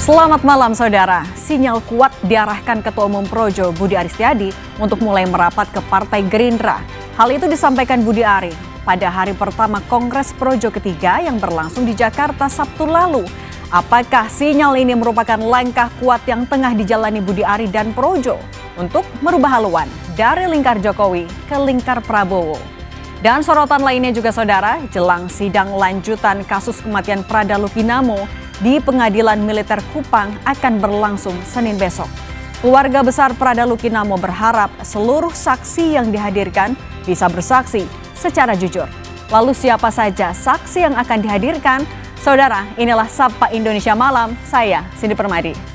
Selamat malam saudara, sinyal kuat diarahkan Ketua Umum Projo Budi Aristiadi untuk mulai merapat ke Partai Gerindra. Hal itu disampaikan Budi Ari pada hari pertama Kongres Projo ketiga yang berlangsung di Jakarta Sabtu lalu. Apakah sinyal ini merupakan langkah kuat yang tengah dijalani Budi Ari dan Projo untuk merubah haluan dari lingkar Jokowi ke lingkar Prabowo? Dan sorotan lainnya juga saudara, jelang sidang lanjutan kasus kematian Prada Lukinamo di Pengadilan Militer Kupang akan berlangsung Senin besok. Keluarga besar Prada Lukinamo berharap seluruh saksi yang dihadirkan bisa bersaksi secara jujur. Lalu siapa saja saksi yang akan dihadirkan? Saudara, inilah Sapa Indonesia Malam, saya Cindy Permadi.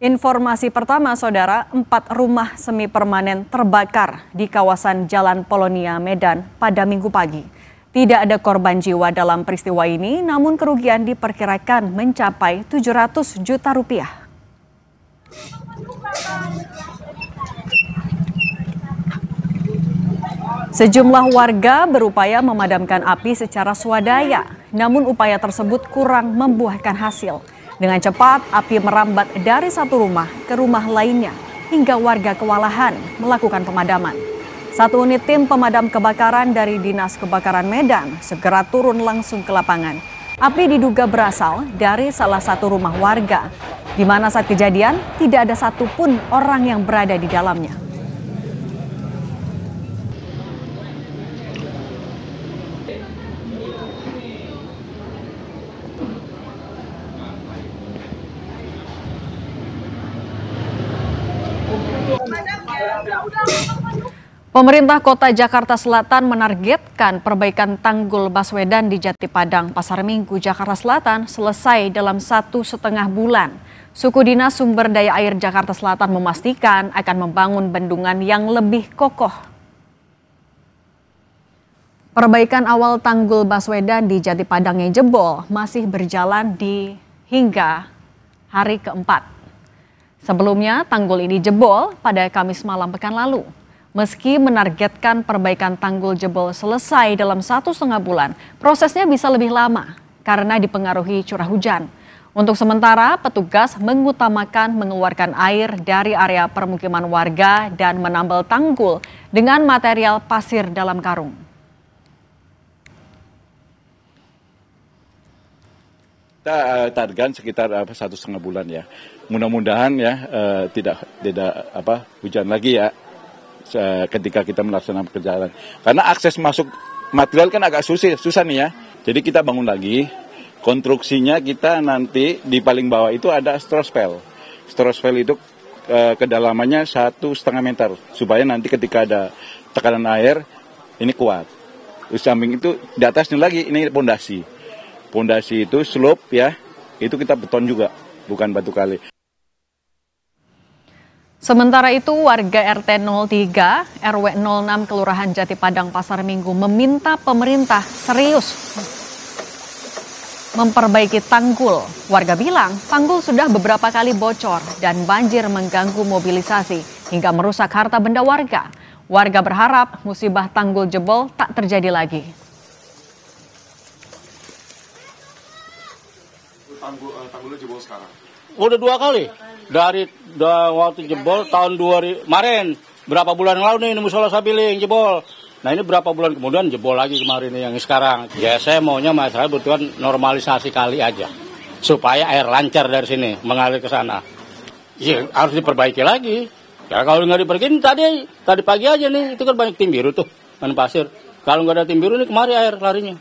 Informasi pertama, saudara, 4 rumah semi permanen terbakar di kawasan Jalan Polonia, Medan pada Minggu pagi. Tidak ada korban jiwa dalam peristiwa ini, namun kerugian diperkirakan mencapai 700 juta rupiah. Sejumlah warga berupaya memadamkan api secara swadaya, namun upaya tersebut kurang membuahkan hasil. Dengan cepat, api merambat dari satu rumah ke rumah lainnya hingga warga kewalahan melakukan pemadaman. Satu unit tim pemadam kebakaran dari Dinas Kebakaran Medan segera turun langsung ke lapangan. Api diduga berasal dari salah satu rumah warga, di mana saat kejadian tidak ada satupun orang yang berada di dalamnya. Pemerintah Kota Jakarta Selatan menargetkan perbaikan tanggul Baswedan di Jati Padang, Pasar Minggu, Jakarta Selatan selesai dalam 1,5 bulan. Suku Dinas Sumber Daya Air Jakarta Selatan memastikan akan membangun bendungan yang lebih kokoh. Perbaikan awal tanggul Baswedan di Jati Padang yang jebol masih berjalan hingga hari keempat. Sebelumnya, tanggul ini jebol pada Kamis malam pekan lalu. Meski menargetkan perbaikan tanggul jebol selesai dalam 1,5 bulan, prosesnya bisa lebih lama karena dipengaruhi curah hujan. Untuk sementara, petugas mengutamakan mengeluarkan air dari area permukiman warga dan menambal tanggul dengan material pasir dalam karung. Kita targetkan sekitar 1,5 bulan ya. Mudah-mudahan ya tidak hujan lagi ya ketika kita melaksanakan pekerjaan. Karena akses masuk material kan agak susah nih ya. Jadi kita bangun lagi. Konstruksinya kita nanti di paling bawah itu ada strospel. Strospel itu kedalamannya 1,5 meter supaya nanti ketika ada tekanan air ini kuat. Di samping itu di atasnya lagi ini pondasi. Pondasi itu slope ya, itu kita beton juga, bukan batu kali. Sementara itu warga RT 03 RW 06 Kelurahan Jati Padang Pasar Minggu meminta pemerintah serius memperbaiki tanggul. Warga bilang tanggul sudah beberapa kali bocor dan banjir mengganggu mobilisasi hingga merusak harta benda warga. Warga berharap musibah tanggul jebol tak terjadi lagi. Tanggulnya jebol sekarang? Udah 2 kali. Dari waktu jebol tahun 2000 kemarin. Berapa bulan yang lalu nih ini musola Sabiling jebol. Nah ini berapa bulan kemudian jebol lagi kemarin nih yang sekarang. Ya saya maunya masalah butuhan normalisasi kali aja. Supaya air lancar dari sini mengalir ke sana. Ya harus diperbaiki lagi. Ya kalau nggak diperbaiki tadi pagi aja nih. Itu kan banyak tim biru tuh. Kan pasir. Kalau nggak ada tim biru nih kemari air larinya.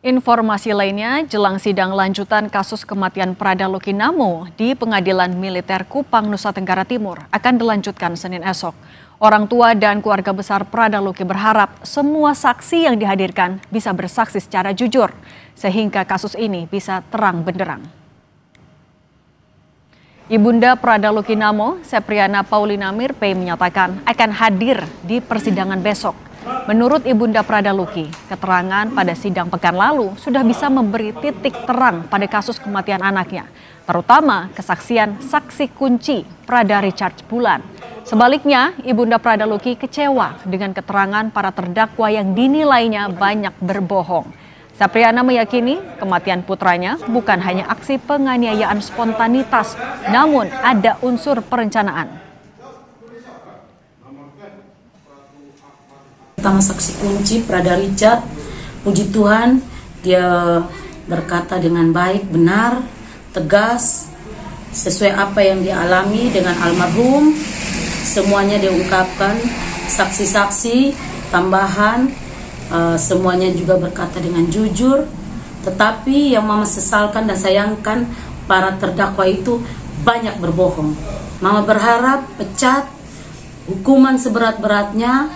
Informasi lainnya, jelang sidang lanjutan kasus kematian Prada Lukinamo di Pengadilan Militer Kupang, Nusa Tenggara Timur akan dilanjutkan Senin esok. Orang tua dan keluarga besar Prada Luki berharap semua saksi yang dihadirkan bisa bersaksi secara jujur, sehingga kasus ini bisa terang benderang. Ibunda Prada Lukinamo, Sepriana Paulina Mirpei menyatakan akan hadir di persidangan besok. Menurut Ibunda Prada Luki, keterangan pada sidang pekan lalu sudah bisa memberi titik terang pada kasus kematian anaknya, terutama kesaksian saksi kunci Prada Richard Bulan. Sebaliknya, Ibunda Pradaluki kecewa dengan keterangan para terdakwa yang dinilainya banyak berbohong. Sapriana meyakini kematian putranya bukan hanya aksi penganiayaan spontanitas, namun ada unsur perencanaan. Pertama saksi kunci Prada Richard, puji Tuhan dia berkata dengan baik, benar, tegas, sesuai apa yang dia alami dengan almarhum. Semuanya dia ungkapkan, saksi-saksi, tambahan, semuanya juga berkata dengan jujur. Tetapi yang Mama sesalkan dan sayangkan, para terdakwa itu banyak berbohong. Mama berharap pecat, hukuman seberat-beratnya,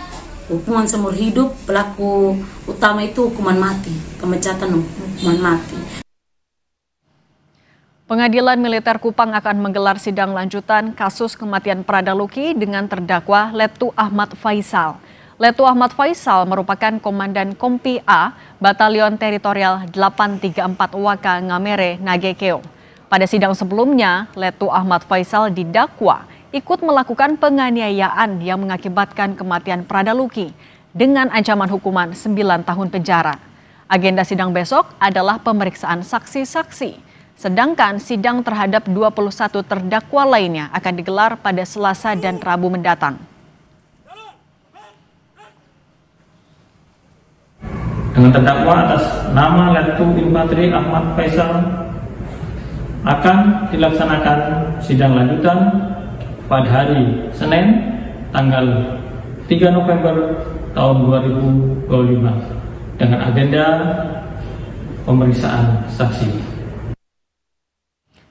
hukuman seumur hidup, pelaku utama itu hukuman mati, pemecatan hukuman mati. Pengadilan Militer Kupang akan menggelar sidang lanjutan kasus kematian Pradaluki dengan terdakwa Letu Ahmad Faisal. Letu Ahmad Faisal merupakan Komandan Kompi A, Batalion Teritorial 834 Waka Ngamere, Nagekeo. Pada sidang sebelumnya, Letu Ahmad Faisal didakwa ikut melakukan penganiayaan yang mengakibatkan kematian Pradaluki dengan ancaman hukuman 9 tahun penjara. Agenda sidang besok adalah pemeriksaan saksi-saksi. Sedangkan sidang terhadap 21 terdakwa lainnya akan digelar pada Selasa dan Rabu mendatang. Dengan terdakwa atas nama Letu Infantri Ahmad Faisal akan dilaksanakan sidang lanjutan pada hari Senin tanggal 3 November tahun 2025 dengan agenda pemeriksaan saksi.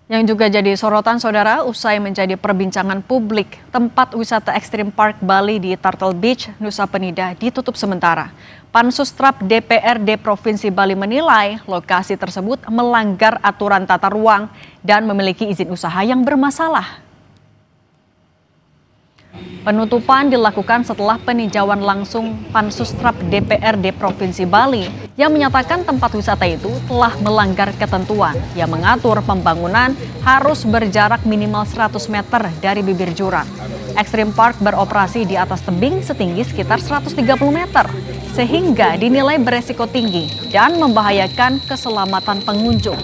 Yang juga jadi sorotan saudara, usai menjadi perbincangan publik, tempat wisata ekstrim park Bali di Turtle Beach, Nusa Penida ditutup sementara. Pansustrap DPRD Provinsi Bali menilai lokasi tersebut melanggar aturan tata ruang dan memiliki izin usaha yang bermasalah. Penutupan dilakukan setelah peninjauan langsung Pansustrap DPRD Provinsi Bali yang menyatakan tempat wisata itu telah melanggar ketentuan yang mengatur pembangunan harus berjarak minimal 100 meter dari bibir jurang. Extreme Park beroperasi di atas tebing setinggi sekitar 130 meter, sehingga dinilai beresiko tinggi dan membahayakan keselamatan pengunjung.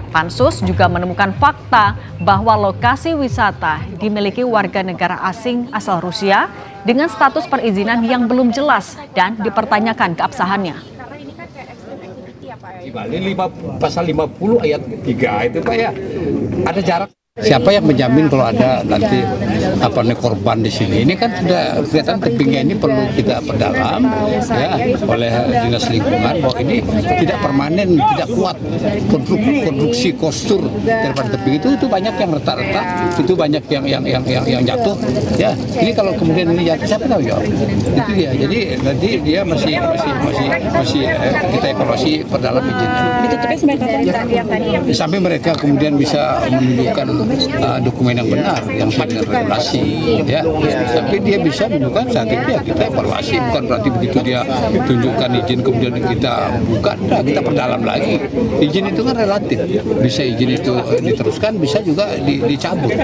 Pansus juga menemukan fakta bahwa lokasi wisata dimiliki warga negara asing asal Rusia dengan status perizinan yang belum jelas dan dipertanyakan keabsahannya. Di Bali pasal 50 ayat 3 itu Pak ya, ada jarak. Siapa yang menjamin kalau ada nanti korban di sini? Ini kan sudah kelihatan tebingnya ini perlu kita perdalam ya oleh dinas lingkungan bahwa ini tidak permanen, tidak kuat konstruksi kostur daripada tebing itu banyak yang retak-retak, itu banyak yang jatuh ya. Ini kalau kemudian ini jatuh siapa tahu ya? Itu dia. Jadi nanti dia masih kita evaluasi perdalam izinnya. Sampai mereka kemudian bisa menunjukkan dokumen yang benar yang sesuai dengan regulasi ya. Tapi dia bisa menunjukkan saat itu ya kita evaluasi, bukan berarti begitu dia tunjukkan izin kemudian kita buka, kita perdalam lagi. Izin itu kan relatif, bisa izin itu diteruskan, bisa juga dicabut.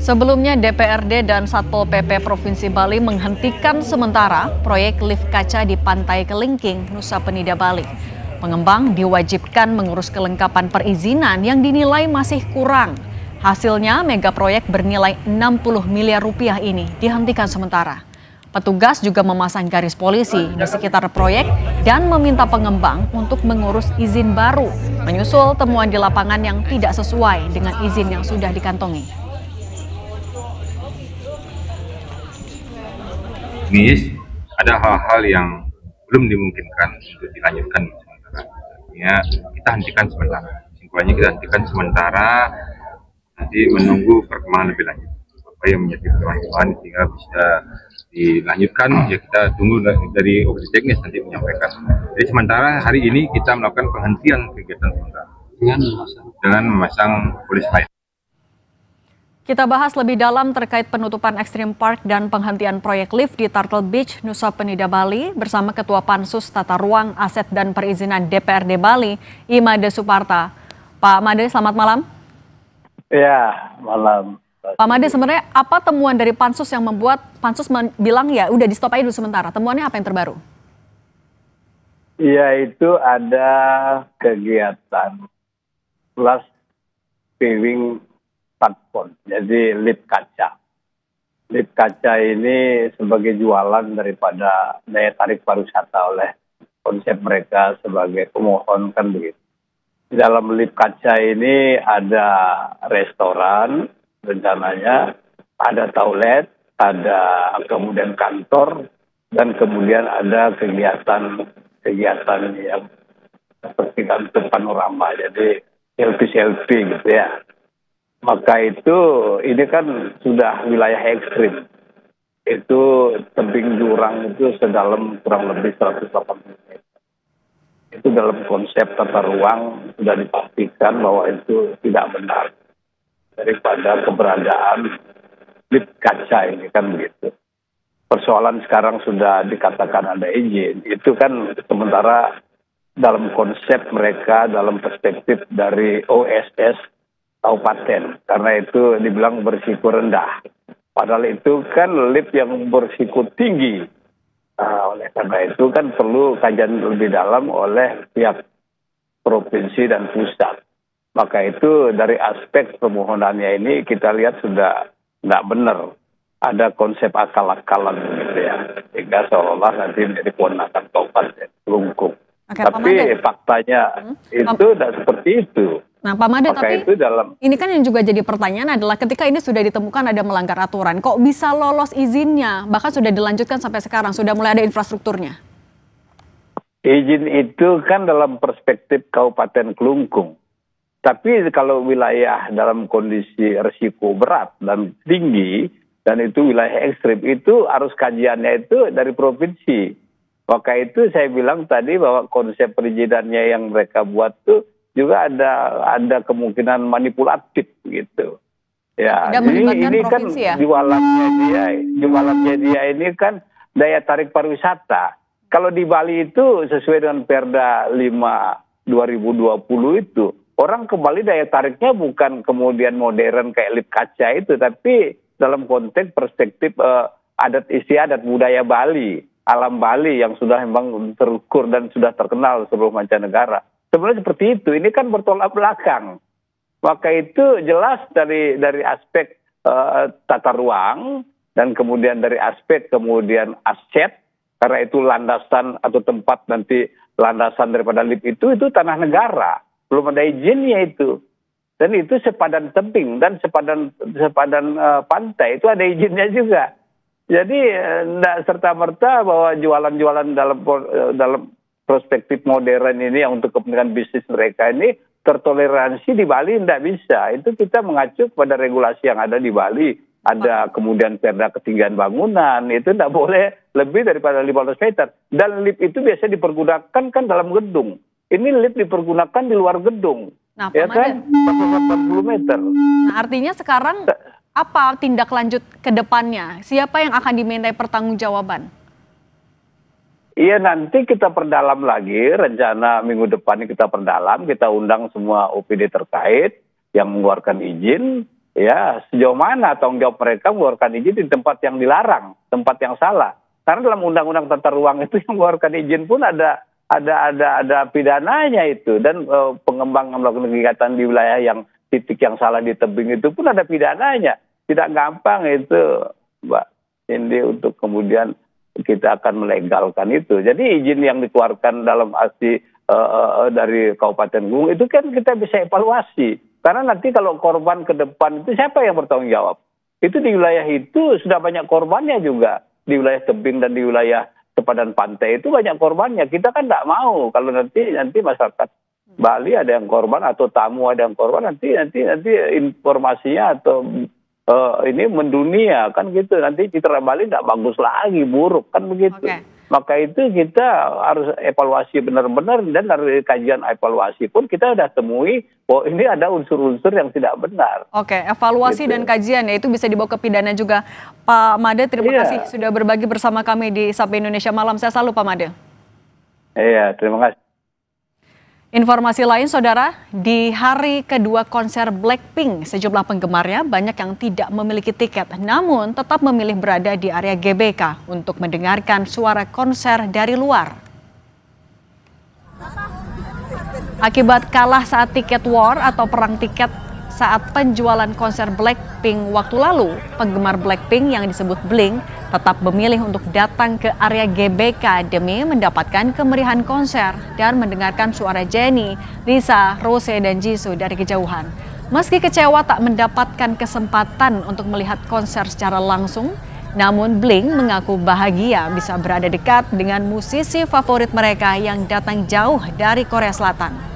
Sebelumnya DPRD dan Satpol PP Provinsi Bali menghentikan sementara proyek lift kaca di Pantai Kelingking, Nusa Penida, Bali. Pengembang diwajibkan mengurus kelengkapan perizinan yang dinilai masih kurang. Hasilnya mega proyek bernilai 60 miliar rupiah ini dihentikan sementara. Petugas juga memasang garis polisi di sekitar proyek dan meminta pengembang untuk mengurus izin baru, menyusul temuan di lapangan yang tidak sesuai dengan izin yang sudah dikantongi. Ini ada hal-hal yang belum dimungkinkan untuk dilanjutkan. Ya, kita hentikan sementara. Simpulannya kita hentikan sementara, nanti menunggu perkembangan lebih lanjut. Apa yang menjadi permasalahan sehingga bisa dilanjutkan, ya kita tunggu dari operasi teknis nanti menyampaikan. Jadi sementara hari ini kita melakukan penghentian kegiatan sementara dengan memasang polis lain. Kita bahas lebih dalam terkait penutupan Extreme Park dan penghentian proyek lift di Turtle Beach, Nusa Penida, Bali bersama Ketua Pansus Tata Ruang, Aset dan Perizinan DPRD Bali, Imade Suparta. Pak Made, selamat malam. Ya, malam. Pak Made, sebenarnya apa temuan dari Pansus yang membuat Pansus bilang ya udah di stop aja dulu sementara? Temuannya apa yang terbaru? Yaitu ada kegiatan flash viewing smartphone, jadi lip kaca. Lip kaca ini sebagai jualan daripada daya tarik pariwisata oleh konsep mereka sebagai pemohon kan begitu. Di dalam lip kaca ini ada restoran, rencananya ada toilet, ada kemudian kantor, dan kemudian ada kegiatan yang seperti kantor panorama, jadi selfie gitu ya. Maka itu ini kan sudah wilayah ekstrim. Itu tebing jurang itu sedalam kurang lebih 180 meter. Itu dalam konsep tata ruang sudah dipastikan bahwa itu tidak benar daripada keberadaan lip kaca ini kan begitu. Persoalan sekarang sudah dikatakan ada izin, itu kan sementara dalam konsep mereka, dalam perspektif dari OSS kabupaten, karena itu dibilang berisiko rendah. Padahal itu kan lip yang berisiko tinggi. Oleh karena itu kan perlu kajian lebih dalam oleh pihak provinsi dan pusat. Maka itu dari aspek permohonannya ini kita lihat sudah nggak benar. Ada konsep akal-akalan gitu ya. Sehingga seolah-olah nanti menjadi kewenangan kabupaten Kelungkung. Tapi faktanya itu tidak seperti itu. Nah Pak Made, tapi ini kan yang juga jadi pertanyaan adalah ketika ini sudah ditemukan ada melanggar aturan, kok bisa lolos izinnya? Bahkan sudah dilanjutkan sampai sekarang, sudah mulai ada infrastrukturnya. Izin itu kan dalam perspektif Kabupaten Kelungkung. Tapi kalau wilayah dalam kondisi risiko berat dan tinggi, dan itu wilayah ekstrim, itu harus kajiannya itu dari provinsi. Maka itu saya bilang tadi bahwa konsep perizinannya yang mereka buat tuh juga ada kemungkinan manipulatif gitu. Ya, ini kan ya? jualannya dia ini kan daya tarik pariwisata. Kalau di Bali itu sesuai dengan Perda 5 2020 itu, orang ke Bali daya tariknya bukan kemudian modern kayak lip kaca itu, tapi dalam konteks perspektif adat istiadat budaya Bali, alam Bali yang sudah memang terukur dan sudah terkenal seluruh mancanegara. Sebenarnya seperti itu, ini kan bertolak belakang. Maka itu jelas dari aspek tata ruang dan kemudian dari aspek kemudian aset, karena itu landasan atau tempat nanti landasan daripada lip itu tanah negara, belum ada izinnya itu. Dan itu sepadan tebing dan sepadan pantai itu ada izinnya juga. Jadi tidak serta-merta bahwa jualan-jualan dalam perspektif modern ini yang untuk kepentingan bisnis mereka ini tertoleransi di Bali tidak bisa. Itu kita mengacu pada regulasi yang ada di Bali. Ada kemudian perda ketinggian bangunan, itu tidak boleh lebih daripada 500 meter. Dan lift itu biasa dipergunakan kan dalam gedung. Ini lift dipergunakan di luar gedung. Nah, ya kan? 40 meter. Nah, artinya sekarang apa tindak lanjut ke depannya? Siapa yang akan dimintai pertanggungjawaban? Iya, nanti kita perdalam lagi, rencana minggu depan ini kita perdalam, kita undang semua OPD terkait yang mengeluarkan izin, ya sejauh mana tanggung jawab mereka mengeluarkan izin di tempat yang dilarang, tempat yang salah. Karena dalam undang-undang tata ruang itu yang mengeluarkan izin pun ada pidananya itu, dan pengembang melakukan kegiatan di wilayah yang titik yang salah di tebing itu pun ada pidananya. Tidak gampang itu, Mbak Cindy, untuk kemudian kita akan melegalkan itu. Jadi izin yang dikeluarkan dalam arti dari Kabupaten Kelungkung itu kan kita bisa evaluasi. Karena nanti kalau korban ke depan itu siapa yang bertanggung jawab? Itu di wilayah itu sudah banyak korbannya juga. Di wilayah tebing dan di wilayah sepadan pantai itu banyak korbannya. Kita kan tidak mau kalau nanti masyarakat Bali ada yang korban atau tamu ada yang korban, nanti informasinya atau ini mendunia kan gitu, nanti citra Bali tidak bagus lagi, buruk kan begitu. Okay. Maka itu kita harus evaluasi benar-benar, dan dari kajian evaluasi pun kita sudah temui bahwa ini ada unsur-unsur yang tidak benar. Oke, evaluasi gitu. Dan kajian ya itu bisa dibawa ke pidana juga. Pak Made, terima kasih sudah berbagi bersama kami di Sapa Indonesia Malam. Saya selalu Pak Made. Iya, terima kasih. Informasi lain, Saudara, di hari kedua konser Blackpink, sejumlah penggemarnya banyak yang tidak memiliki tiket, namun tetap memilih berada di area GBK untuk mendengarkan suara konser dari luar. Akibat kalah saat tiket war atau perang tiket saat penjualan konser Blackpink waktu lalu, penggemar Blackpink yang disebut Blink tetap memilih untuk datang ke area GBK demi mendapatkan kemeriahan konser dan mendengarkan suara Jennie, Lisa, Rose, dan Jisoo dari kejauhan. Meski kecewa tak mendapatkan kesempatan untuk melihat konser secara langsung, namun Blink mengaku bahagia bisa berada dekat dengan musisi favorit mereka yang datang jauh dari Korea Selatan.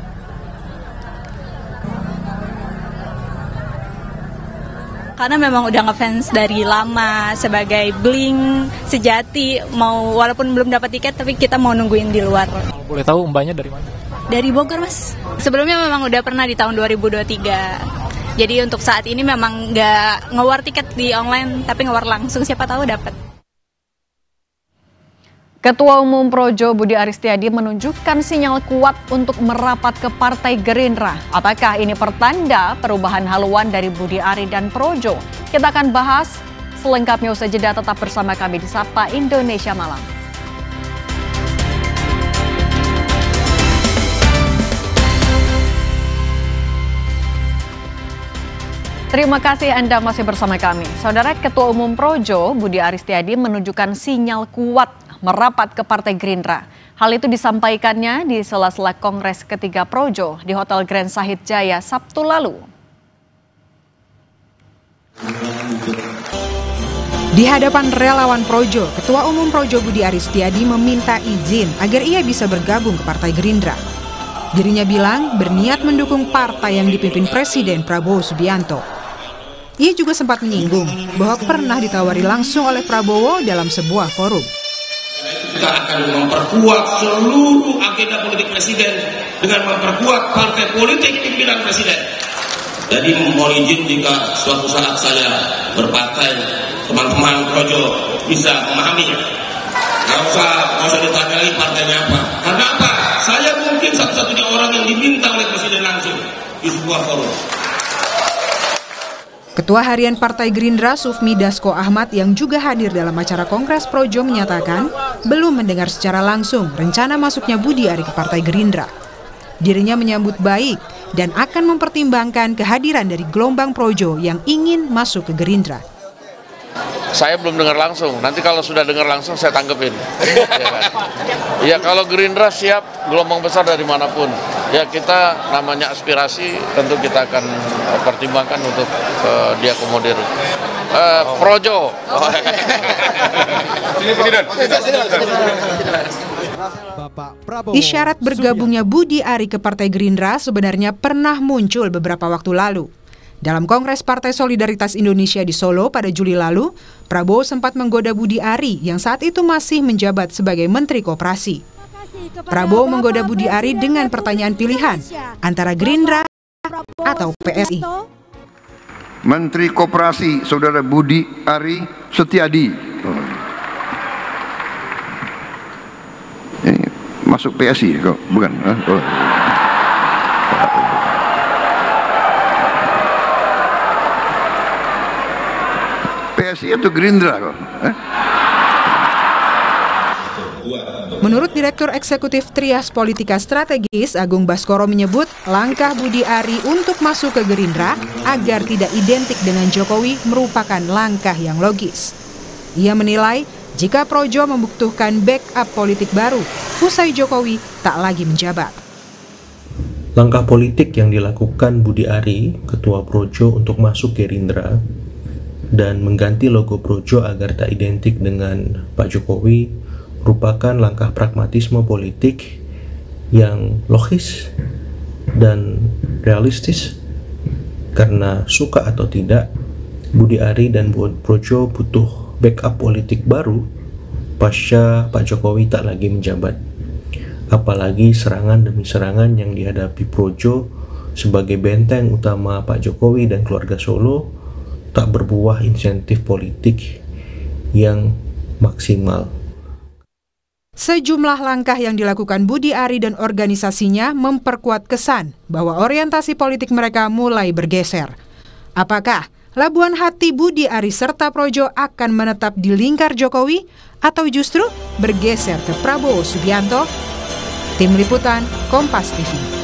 Karena memang udah ngefans dari lama sebagai Blink sejati, mau walaupun belum dapat tiket tapi kita mau nungguin di luar. Boleh tahu mbaknya dari mana? Dari Bogor, Mas. Sebelumnya memang udah pernah di tahun 2023. Jadi untuk saat ini memang nggak ngewar tiket di online tapi ngewar langsung, siapa tahu dapat. Ketua Umum Projo Budi Aristiadi menunjukkan sinyal kuat untuk merapat ke Partai Gerindra. Apakah ini pertanda perubahan haluan dari Budi Ari dan Projo? Kita akan bahas selengkapnya usai jeda, tetap bersama kami di Sapa Indonesia Malam. Terima kasih Anda masih bersama kami. Saudara, Ketua Umum Projo Budi Aristiadi menunjukkan sinyal kuat merapat ke Partai Gerindra. Hal itu disampaikannya di sela-sela Kongres ketiga Projo di Hotel Grand Sahid Jaya Sabtu lalu. Di hadapan relawan Projo, Ketua Umum Projo Budi Aristiadi meminta izin agar ia bisa bergabung ke Partai Gerindra. Dirinya bilang berniat mendukung partai yang dipimpin Presiden Prabowo Subianto. Ia juga sempat menyinggung bahwa pernah ditawari langsung oleh Prabowo dalam sebuah forum. Kita akan memperkuat seluruh agenda politik Presiden dengan memperkuat partai politik pimpinan Presiden. Jadi mohon izin jika suatu saat saya berpartai, teman-teman Projo bisa memahami. Nggak usah ditanya lagi partainya apa. Karena apa? Saya mungkin satu-satunya orang yang diminta oleh Presiden langsung di sebuah forum. Ketua Harian Partai Gerindra Sufmi Dasko Ahmad yang juga hadir dalam acara Kongres Projo menyatakan belum mendengar secara langsung rencana masuknya Budi Ari ke Partai Gerindra. Dirinya menyambut baik dan akan mempertimbangkan kehadiran dari gelombang Projo yang ingin masuk ke Gerindra. Saya belum dengar langsung, nanti kalau sudah dengar langsung saya tanggepin. Ya kalau Gerindra siap, gelombang besar dari manapun. Ya kita namanya aspirasi, tentu kita akan pertimbangkan untuk diakomodir. Projo. Isyarat bergabungnya Budi Ari ke Partai Gerindra sebenarnya pernah muncul beberapa waktu lalu. Dalam Kongres Partai Solidaritas Indonesia di Solo pada Juli lalu, Prabowo sempat menggoda Budi Ari yang saat itu masih menjabat sebagai Menteri Koperasi. Prabowo menggoda Budi Ari dengan pertanyaan pilihan antara Gerindra atau PSI. Menteri Koperasi Saudara Budi Ari Setiadi. Ini masuk PSI kok, bukan? Oh. PSI atau Gerindra kok? Menurut Direktur Eksekutif Trias Politika Strategis Agung Baskoro menyebut langkah Budi Ari untuk masuk ke Gerindra agar tidak identik dengan Jokowi merupakan langkah yang logis. Ia menilai jika Projo membutuhkan backup politik baru usai Jokowi tak lagi menjabat. Langkah politik yang dilakukan Budi Ari, Ketua Projo untuk masuk Gerindra dan mengganti logo Projo agar tak identik dengan Pak Jokowi merupakan langkah pragmatisme politik yang logis dan realistis karena suka atau tidak Budi Ari dan Projo butuh backup politik baru pasca Pak Jokowi tak lagi menjabat. Apalagi serangan demi serangan yang dihadapi Projo sebagai benteng utama Pak Jokowi dan keluarga Solo tak berbuah insentif politik yang maksimal. Sejumlah langkah yang dilakukan Budi Ari dan organisasinya memperkuat kesan bahwa orientasi politik mereka mulai bergeser. Apakah labuhan hati Budi Ari serta Projo akan menetap di lingkar Jokowi atau justru bergeser ke Prabowo Subianto? Tim Liputan Kompas TV.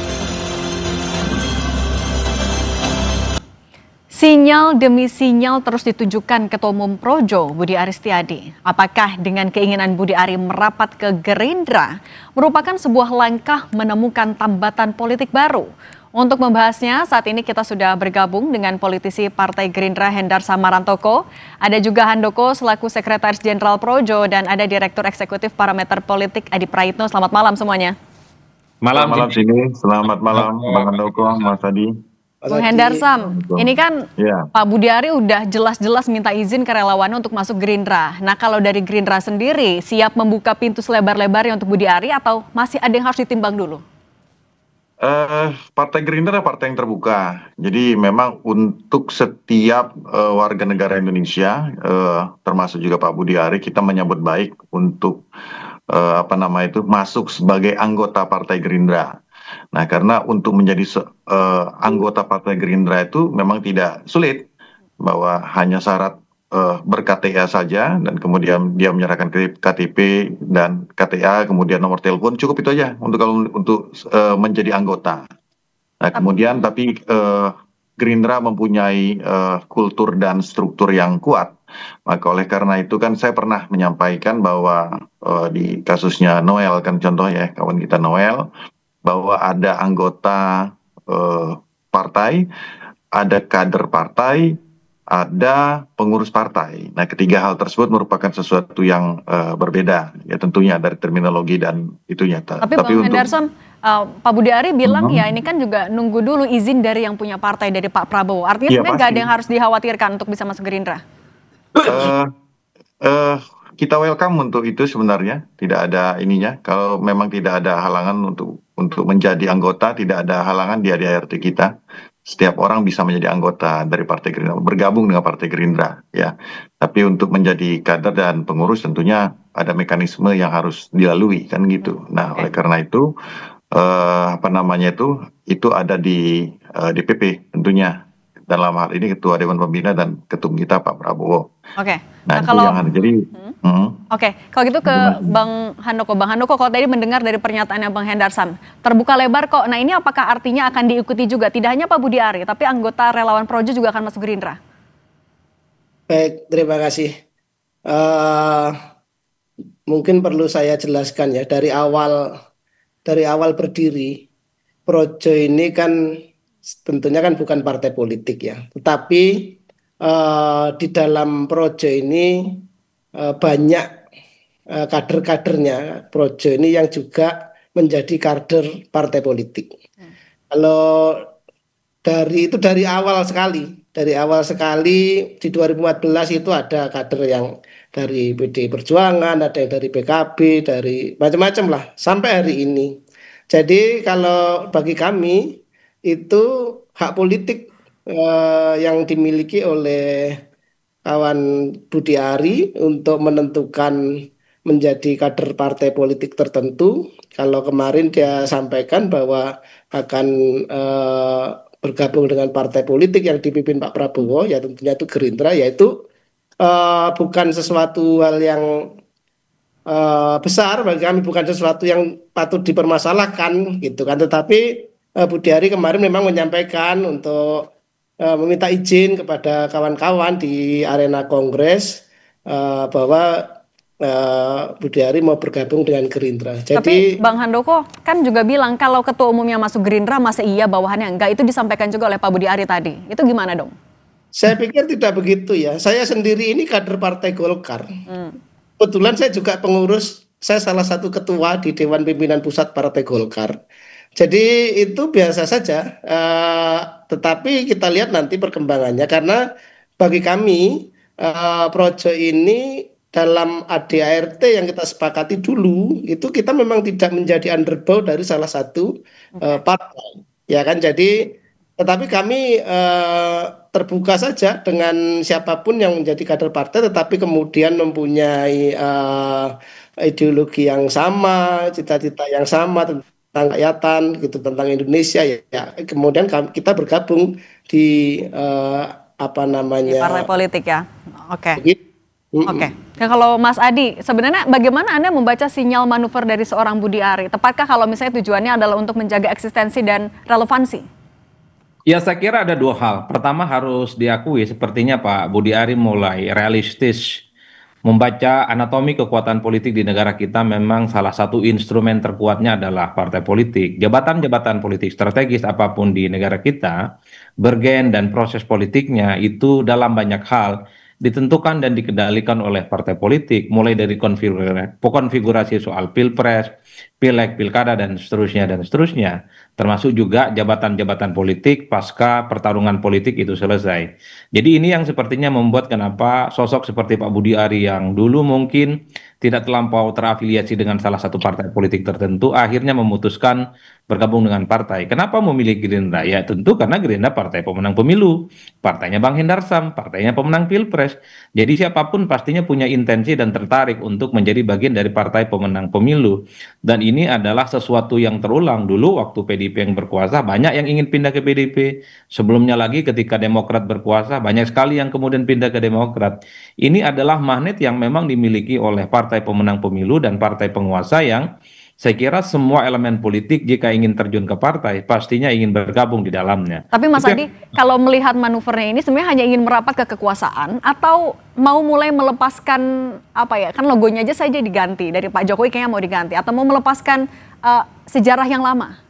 Sinyal demi sinyal terus ditunjukkan Ketua Umum Projo Budi Aris Setiadi. Apakah dengan keinginan Budi Ari merapat ke Gerindra merupakan sebuah langkah menemukan tambatan politik baru? Untuk membahasnya, saat ini kita sudah bergabung dengan politisi Partai Gerindra Hendar Samarantoko. Ada juga Handoko selaku Sekretaris Jenderal Projo dan ada Direktur Eksekutif Parameter Politik Adi Praitno. Selamat malam semuanya. Malam sini, selamat malam Bang Handoko, Mas Adi. Bung Hendar Sam, ini kan Pak Budi Ari udah jelas-jelas minta izin ke relawannya untuk masuk Gerindra. Nah, kalau dari Gerindra sendiri siap membuka pintu selebar-lebarnya untuk Budi Ari atau masih ada yang harus ditimbang dulu? Partai Gerindra adalah partai yang terbuka. Jadi memang untuk setiap warga negara Indonesia, termasuk juga Pak Budi Ari, kita menyambut baik untuk masuk sebagai anggota Partai Gerindra. Nah, karena untuk menjadi anggota Partai Gerindra itu memang tidak sulit, bahwa hanya syarat ber-KTA saja dan kemudian dia menyerahkan KTP dan KTA, kemudian nomor telepon, cukup itu aja untuk menjadi anggota. Nah, kemudian tapi Gerindra mempunyai kultur dan struktur yang kuat. Maka oleh karena itu kan saya pernah menyampaikan bahwa di kasusnya Noel kan contoh ya, kawan kita Noel, bahwa ada anggota partai, ada kader partai, ada pengurus partai. Nah, ketiga hal tersebut merupakan sesuatu yang berbeda, ya tentunya dari terminologi dan itunya. Tapi Bang Hendarson, Pak Budi Ari bilang ya ini kan juga nunggu dulu izin dari yang punya partai, dari Pak Prabowo. Artinya sebenarnya nggak ada yang harus dikhawatirkan untuk bisa masuk Gerindra? Kita welcome untuk itu sebenarnya, tidak ada ininya. Kalau memang tidak ada halangan untuk menjadi anggota, tidak ada halangan di ADART kita. Setiap orang bisa menjadi anggota dari Partai Gerindra, bergabung dengan Partai Gerindra, ya. Tapi untuk menjadi kader dan pengurus tentunya ada mekanisme yang harus dilalui, kan gitu. Nah, oleh karena itu itu ada di DPP tentunya. Dalam hal ini Ketua Dewan Pembina dan Ketum kita Pak Prabowo. Oke. Nah kalau kalau gitu ke Bang Handoko. Bang Handoko, kalau tadi mendengar dari pernyataannya Bang Hendar Sam, terbuka lebar kok. Nah, ini apakah artinya akan diikuti juga tidak hanya Pak Budi Ari, tapi anggota relawan Projo juga akan masuk Gerindra? Baik, terima kasih. Mungkin perlu saya jelaskan ya, dari awal berdiri Projo ini kan tentunya kan bukan partai politik ya, tetapi di dalam Projo ini banyak kader-kadernya Projo ini yang juga menjadi kader partai politik. Kalau dari awal sekali di 2014 itu ada kader yang dari PDI Perjuangan, ada yang dari PKB, dari macam-macam lah sampai hari ini. Jadi kalau bagi kami itu hak politik yang dimiliki oleh kawan Budi Ari untuk menentukan menjadi kader partai politik tertentu. Kalau kemarin dia sampaikan bahwa akan bergabung dengan partai politik yang dipimpin Pak Prabowo, ya tentunya itu Gerindra, yaitu bukan sesuatu hal yang besar bagi kami, bukan sesuatu yang patut dipermasalahkan gitu kan, tetapi Budi Ari kemarin memang menyampaikan untuk meminta izin kepada kawan-kawan di arena kongres bahwa Budi Ari mau bergabung dengan Gerindra. Tapi Bang Handoko kan juga bilang kalau ketua umumnya masuk Gerindra masa iya bawahannya enggak, itu disampaikan juga oleh Pak Budi Ari tadi. Itu gimana dong? Saya pikir tidak begitu ya. Saya sendiri ini kader Partai Golkar. Kebetulan saya juga pengurus, saya salah satu ketua di Dewan Pimpinan Pusat Partai Golkar. Jadi itu biasa saja, tetapi kita lihat nanti perkembangannya, karena bagi kami Projo ini dalam ADART yang kita sepakati dulu itu kita memang tidak menjadi underbow dari salah satu partai, ya kan. Jadi Tetapi kami terbuka saja dengan siapapun yang menjadi kader partai, tetapi kemudian mempunyai ideologi yang sama, cita-cita yang sama tentang kerakyatan, gitu, tentang Indonesia ya. Kemudian kita bergabung di apa Di namanya? partai politik ya. Oke. Oke. Nah, kalau Mas Adi, sebenarnya bagaimana Anda membaca sinyal manuver dari seorang Budi Ari? Tepatkah kalau misalnya tujuannya adalah untuk menjaga eksistensi dan relevansi? Ya, saya kira ada dua hal. Pertama, harus diakui sepertinya Pak Budi Ari mulai realistis membaca anatomi kekuatan politik di negara kita. Memang salah satu instrumen terkuatnya adalah partai politik. Jabatan-jabatan politik strategis apapun di negara kita, bergen dan proses politiknya itu dalam banyak hal ditentukan dan dikendalikan oleh partai politik, mulai dari konfigurasi soal pilpres, pileg, pilkada, dan seterusnya, termasuk juga jabatan-jabatan politik pasca pertarungan politik itu selesai. Jadi ini yang sepertinya membuat kenapa sosok seperti Pak Budi Ari yang dulu mungkin tidak terlampau terafiliasi dengan salah satu partai politik tertentu, akhirnya memutuskan bergabung dengan partai. Kenapa memilih Gerindra? Ya tentu karena Gerindra partai pemenang pemilu, partainya Bang Hendarsam, partainya pemenang pilpres. Jadi siapapun pastinya punya intensi dan tertarik untuk menjadi bagian dari partai pemenang pemilu. Dan ini adalah sesuatu yang terulang. Dulu waktu PDIP yang berkuasa, banyak yang ingin pindah ke PDIP. Sebelumnya lagi ketika Demokrat berkuasa, banyak sekali yang kemudian pindah ke Demokrat. Ini adalah magnet yang memang dimiliki oleh partai pemenang pemilu dan partai penguasa yang saya kira semua elemen politik jika ingin terjun ke partai pastinya ingin bergabung di dalamnya. Tapi Mas Adi, kalau melihat manuvernya ini sebenarnya hanya ingin merapat ke kekuasaan atau mau mulai melepaskan apa ya? Kan logonya aja saja diganti dari Pak Jokowi kayaknya mau diganti atau mau melepaskan sejarah yang lama.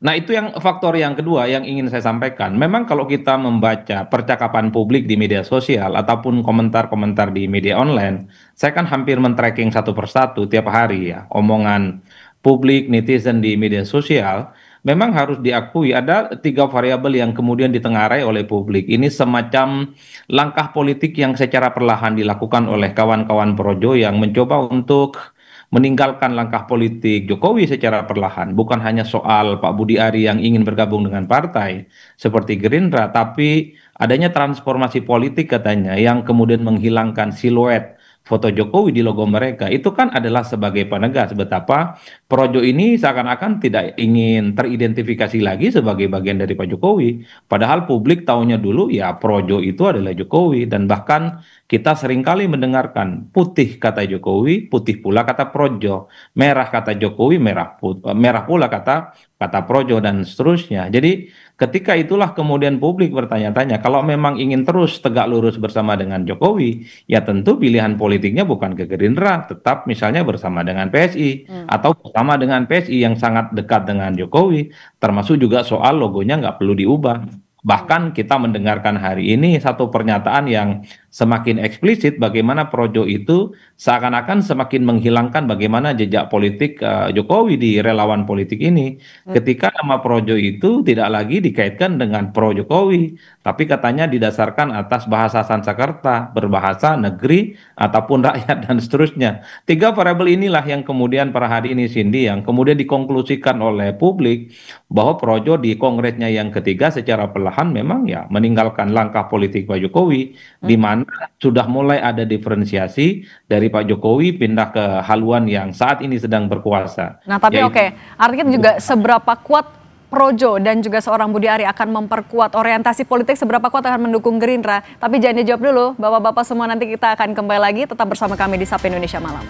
Nah itu yang faktor yang kedua yang ingin saya sampaikan. Memang kalau kita membaca percakapan publik di media sosial ataupun komentar-komentar di media online, saya kan hampir men-tracking satu persatu tiap hari ya, omongan publik, netizen di media sosial. Memang harus diakui ada 3 variabel yang kemudian ditengarai oleh publik. Ini semacam langkah politik yang secara perlahan dilakukan oleh kawan-kawan Projo yang mencoba untuk meninggalkan langkah politik Jokowi secara perlahan. Bukan hanya soal Pak Budi Ari yang ingin bergabung dengan partai seperti Gerindra, tapi adanya transformasi politik katanya yang kemudian menghilangkan siluet foto Jokowi di logo mereka. Itu kan adalah sebagai penegas betapa Projo ini seakan-akan tidak ingin teridentifikasi lagi sebagai bagian dari Pak Jokowi. Padahal publik taunya dulu ya Projo itu adalah Jokowi, dan bahkan kita seringkali mendengarkan putih kata Jokowi, putih pula kata Projo, merah kata Jokowi, merah pula kata Projo, dan seterusnya. Jadi ketika itulah kemudian publik bertanya-tanya, kalau memang ingin terus tegak lurus bersama dengan Jokowi, ya tentu pilihan politiknya bukan ke Gerindra, tetap misalnya bersama dengan PSI, atau bersama dengan PSI yang sangat dekat dengan Jokowi, termasuk juga soal logonya nggak perlu diubah. Bahkan kita mendengarkan hari ini satu pernyataan yang semakin eksplisit bagaimana Projo itu seakan-akan semakin menghilangkan bagaimana jejak politik Jokowi di relawan politik ini. Ketika nama Projo itu tidak lagi dikaitkan dengan pro Jokowi, tapi katanya didasarkan atas bahasa Sanskerta, berbahasa negeri ataupun rakyat dan seterusnya. 3 variabel inilah yang kemudian per hari ini Cindy yang kemudian dikonklusikan oleh publik bahwa Projo di kongresnya yang ketiga secara perlahan memang ya meninggalkan langkah politik Pak Jokowi, di mana sudah mulai ada diferensiasi dari Pak Jokowi pindah ke haluan yang saat ini sedang berkuasa. Nah tapi oke, artinya juga seberapa kuat Projo dan juga seorang Budi Ari akan memperkuat orientasi politik, seberapa kuat akan mendukung Gerindra. Tapi jangan dijawab dulu, bapak-bapak semua, nanti kita akan kembali lagi tetap bersama kami di Sapa Indonesia Malam.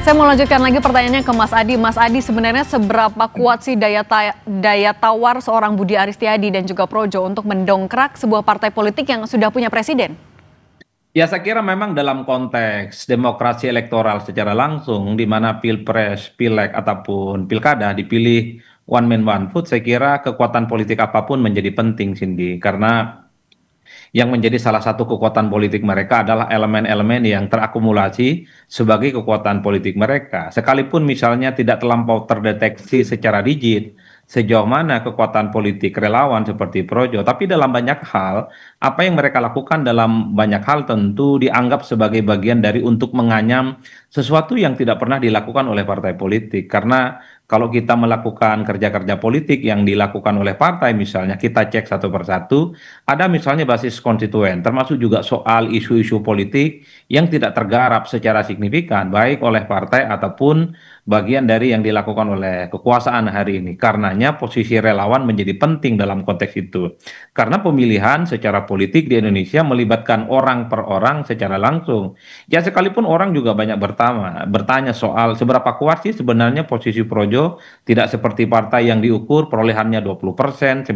Saya mau lanjutkan lagi pertanyaannya ke Mas Adi. Mas Adi, sebenarnya seberapa kuat sih daya tawar seorang Budi Ari Setiadi dan juga Projo untuk mendongkrak sebuah partai politik yang sudah punya presiden? Ya saya kira memang dalam konteks demokrasi elektoral secara langsung, di mana pilpres, pileg ataupun pilkada dipilih one man one vote, saya kira kekuatan politik apapun menjadi penting, Cindy. Karena yang menjadi salah satu kekuatan politik mereka adalah elemen-elemen yang terakumulasi sebagai kekuatan politik mereka. Sekalipun misalnya tidak terlampau terdeteksi secara rigid, sejauh mana kekuatan politik relawan seperti Projo, tapi dalam banyak hal, apa yang mereka lakukan dalam banyak hal tentu dianggap sebagai bagian dari untuk menganyam sesuatu yang tidak pernah dilakukan oleh partai politik. Karena kalau kita melakukan kerja-kerja politik yang dilakukan oleh partai, misalnya kita cek satu persatu, ada misalnya basis konstituen, termasuk juga soal isu-isu politik yang tidak tergarap secara signifikan, baik oleh partai ataupun bagian dari yang dilakukan oleh kekuasaan hari ini. Karenanya posisi relawan menjadi penting dalam konteks itu. Karena pemilihan secara politik di Indonesia melibatkan orang per orang secara langsung. Ya sekalipun orang juga banyak bertanya soal seberapa kuat sih sebenarnya posisi Projo, tidak seperti partai yang diukur perolehannya 20%, 19%,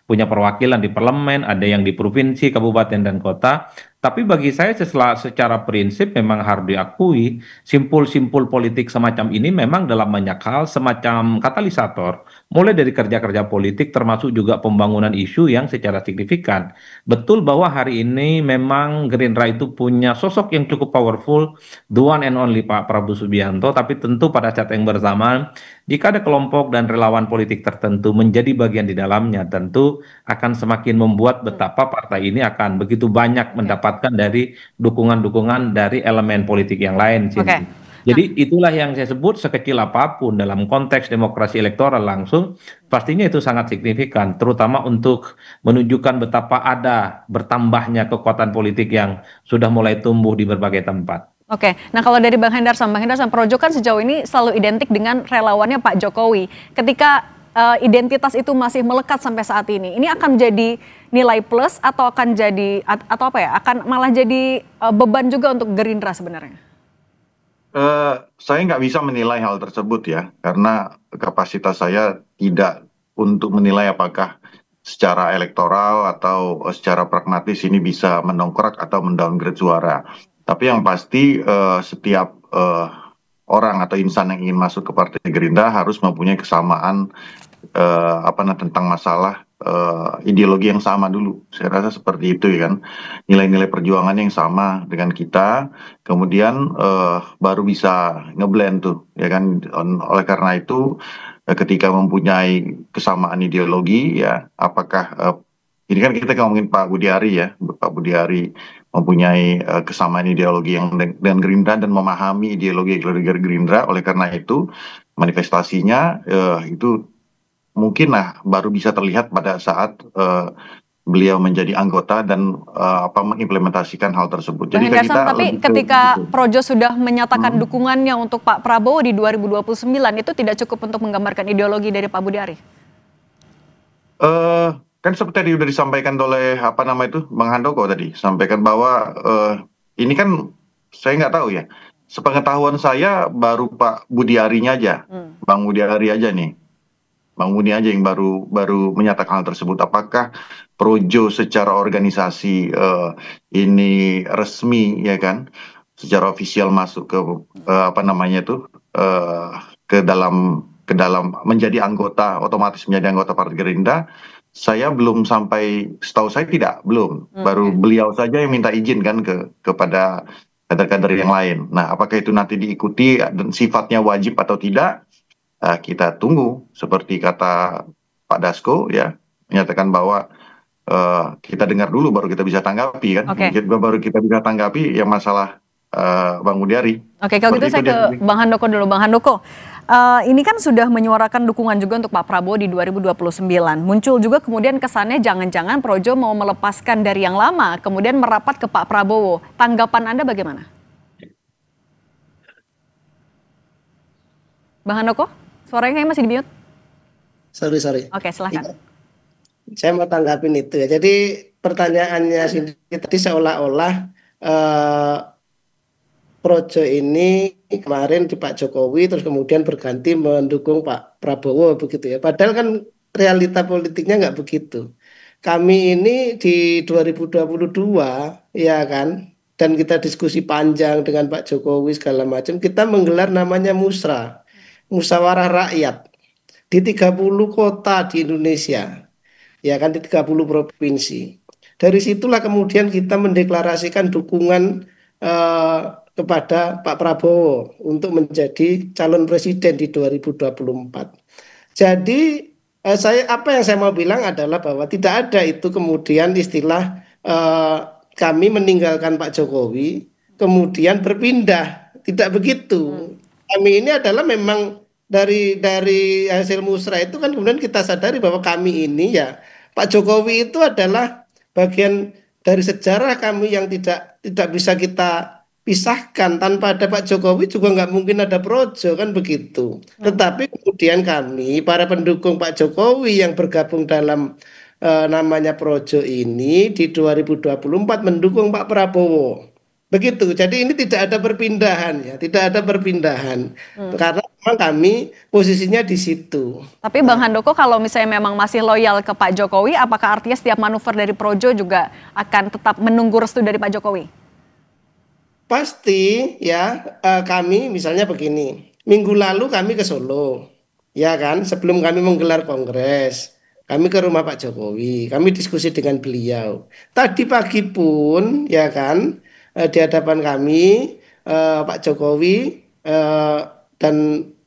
punya perwakilan di parlemen, ada yang di provinsi, kabupaten, dan kota. Tapi bagi saya secara prinsip memang harus diakui simpul-simpul politik semacam ini memang dalam banyak hal semacam katalisator. Mulai dari kerja-kerja politik termasuk juga pembangunan isu yang secara signifikan. Betul bahwa hari ini memang Gerindra itu punya sosok yang cukup powerful, the one and only Pak Prabowo Subianto, tapi tentu pada saat yang bersamaan jika ada kelompok dan relawan politik tertentu menjadi bagian di dalamnya, tentu akan semakin membuat betapa partai ini akan begitu banyak mendapatkan dari dukungan-dukungan dari elemen politik yang lain. Oke. Jadi itulah yang saya sebut sekecil apapun dalam konteks demokrasi elektoral langsung, pastinya itu sangat signifikan, terutama untuk menunjukkan betapa ada bertambahnya kekuatan politik yang sudah mulai tumbuh di berbagai tempat. Oke, nah kalau dari Bang Hendar sama Projo kan sejauh ini selalu identik dengan relawannya Pak Jokowi. Ketika identitas itu masih melekat sampai saat ini akan menjadi nilai plus atau akan jadi atau apa ya? Akan malah jadi beban juga untuk Gerindra sebenarnya? Saya nggak bisa menilai hal tersebut ya, karena kapasitas saya tidak untuk menilai apakah secara elektoral atau secara pragmatis ini bisa mendongkrak atau mendowngrade suara. Tapi yang pasti setiap orang atau insan yang ingin masuk ke Partai Gerindra harus mempunyai kesamaan tentang masalah ideologi yang sama dulu. Saya rasa seperti itu ya kan. Nilai-nilai perjuangan yang sama dengan kita, kemudian baru bisa ngeblend tuh ya kan. Oleh karena itu ketika mempunyai kesamaan ideologi ya, apakah ini kan kita ngomongin Pak Budi Ari ya, Pak Budi Ari mempunyai kesamaan ideologi yang dengan Gerindra dan memahami ideologi Gerindra. Oleh karena itu manifestasinya itu mungkin baru bisa terlihat pada saat beliau menjadi anggota dan mengimplementasikan hal tersebut. Jadi tapi ketika Projo sudah menyatakan dukungannya untuk Pak Prabowo di 2029 itu tidak cukup untuk menggambarkan ideologi dari Pak Budi Ari? Kan seperti tadi sudah disampaikan oleh Bang Handoko tadi, sampaikan bahwa ini kan saya nggak tahu ya, sepengetahuan saya baru Pak Budi Arinya aja, Bang Budi Ari aja nih, Bang Budi aja yang baru menyatakan hal tersebut. Apakah Projo secara organisasi ini resmi ya kan, secara ofisial masuk ke ke dalam menjadi anggota, otomatis menjadi anggota Partai Gerindra? Saya belum setahu saya belum. Baru beliau saja yang minta izin kan kepada kader-kader yang lain. Nah, apakah itu nanti diikuti dan sifatnya wajib atau tidak? Kita tunggu. Seperti kata Pak Dasko ya, menyatakan bahwa kita dengar dulu baru kita bisa tanggapi kan. Baru kita bisa tanggapi yang masalah Bang Budi Ari. Oke, kalau gitu saya ke Bang Handoko dulu. Bang Handoko, ini kan sudah menyuarakan dukungan juga untuk Pak Prabowo di 2029. Muncul juga kemudian kesannya jangan-jangan Projo mau melepaskan dari yang lama, kemudian merapat ke Pak Prabowo. Tanggapan Anda bagaimana? Bang Handoko, suaranya kayaknya masih di-mute. Sorry. Oke, silahkan. Saya mau tanggapin itu ya. Jadi pertanyaannya tadi seolah-olah Projo ini kemarin di Pak Jokowi terus kemudian berganti mendukung Pak Prabowo begitu ya. Padahal kan realita politiknya nggak begitu. Kami ini di 2022 ya kan, dan kita diskusi panjang dengan Pak Jokowi segala macam, kita menggelar namanya musyawarah rakyat di 30 kota di Indonesia. Ya kan, di 30 provinsi. Dari situlah kemudian kita mendeklarasikan dukungan kepada Pak Prabowo untuk menjadi calon presiden di 2024. Jadi apa yang saya mau bilang adalah bahwa tidak ada itu kemudian istilah kami meninggalkan Pak Jokowi kemudian berpindah, tidak begitu. Kami ini adalah memang dari hasil musrah itu kan kemudian kita sadari bahwa kami ini ya Pak Jokowi itu adalah bagian dari sejarah kami yang tidak bisa kita pisahkan. Tanpa ada Pak Jokowi juga nggak mungkin ada Projo, kan begitu. Tetapi kemudian kami para pendukung Pak Jokowi yang bergabung dalam namanya Projo ini di 2024 mendukung Pak Prabowo. Begitu. Jadi ini tidak ada perpindahan ya, tidak ada perpindahan. Karena memang kami posisinya di situ. Tapi Bang Handoko, kalau misalnya memang masih loyal ke Pak Jokowi, apakah artinya setiap manuver dari Projo juga akan tetap menunggu restu dari Pak Jokowi? Pasti ya, kami misalnya begini, minggu lalu kami ke Solo, ya kan, sebelum kami menggelar kongres, kami ke rumah Pak Jokowi, kami diskusi dengan beliau. Tadi pagi pun, ya kan, di hadapan kami, Pak Jokowi dan